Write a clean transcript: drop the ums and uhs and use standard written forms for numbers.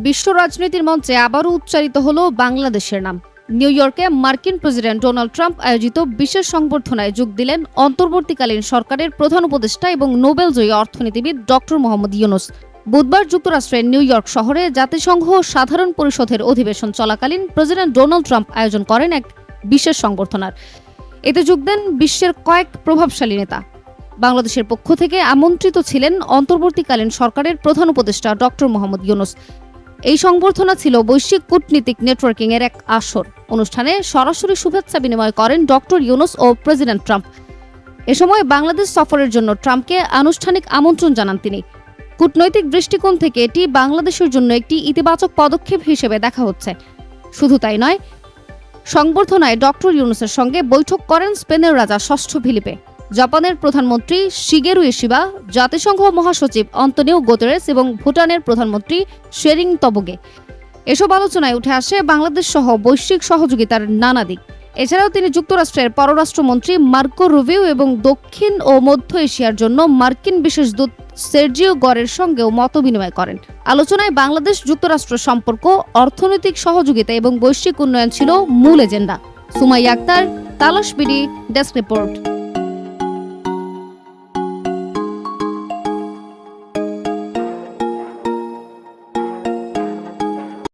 বিশ্ব রাজনীতির মঞ্চে আবারও উচ্চারিত হলো বাংলাদেশের নাম। নিউ ইয়র্কে মার্কিন প্রেসিডেন্ট ডোনাল্ড ট্রাম্প আয়োজিত বিশেষ সংবর্ধনায় যোগ দিলেন অন্তর্বর্তীকালীন সরকারের প্রধান উপদেষ্টা এবং নোবেলজয়ী অর্থনীতিবিদ ডক্টর মোহাম্মদ ইউনূস। বুধবার যুক্তরাষ্ট্রের নিউ ইয়র্ক শহরে জাতিসংঘ সাধারণ পরিষদের অধিবেশন চলাকালীন প্রেসিডেন্ট ডোনাল্ড ট্রাম্প আয়োজন করেন এক বিশেষ সংবর্ধনার। এতে যোগ দেন বিশ্বের কয়েক প্রভাবশালী নেতা। বাংলাদেশের পক্ষ থেকে আমন্ত্রিত ছিলেন অন্তর্বর্তীকালীন সরকারের প্রধান উপদেষ্টা ডক্টর মোহাম্মদ ইউনূস। এই সংবর্ধনা ছিল বৈশ্বিক কূটনীতিক নেটওয়ার্কিং এর এক আসর। অনুষ্ঠানে সরাসরি শুভেচ্ছা বিনিময় করেন ডক্টর ইউনূস ও প্রেসিডেন্ট ট্রাম্প। এ সময় বাংলাদেশ সফরের জন্য ট্রাম্পকে আনুষ্ঠানিক আমন্ত্রণ জানান তিনি। কূটনৈতিক দৃষ্টিকোণ থেকে এটি বাংলাদেশের জন্য একটি ইতিবাচক পদক্ষেপ হিসেবে দেখা হচ্ছে। শুধু তাই নয়, সংবর্ধনায় ডক্টর ইউনূসের সঙ্গে বৈঠক করেন স্পেনের রাজা ষষ্ঠ ফিলিপে, জাপানের প্রধানমন্ত্রী শিগেরু ইশিবা, জাতিসংঘ মহাসচিব অন্তোনিও গুতেরেস এবং ভুটানের প্রধানমন্ত্রী শেরিং তবগে। এসব আলোচনায় উঠে আসে বাংলাদেশ সহ বৈশ্বিক সহযোগিতার নানা দিক। এছাড়াও তিনি যুক্তরাষ্ট্রের পররাষ্ট্রমন্ত্রী মার্কো রুবিও এবং দক্ষিণ ও মধ্য এশিয়ার জন্য মার্কিন বিশেষ দূত সের্জিও গরের সঙ্গেও মতবিনিময় করেন। আলোচনায় বাংলাদেশ যুক্তরাষ্ট্র সম্পর্ক, অর্থনৈতিক সহযোগিতা এবং বৈশ্বিক উন্নয়ন ছিল মূল এজেন্ডা। সুমাইয়া আক্তার, তালাশ বিডি, ডেস্ক রিপোর্ট।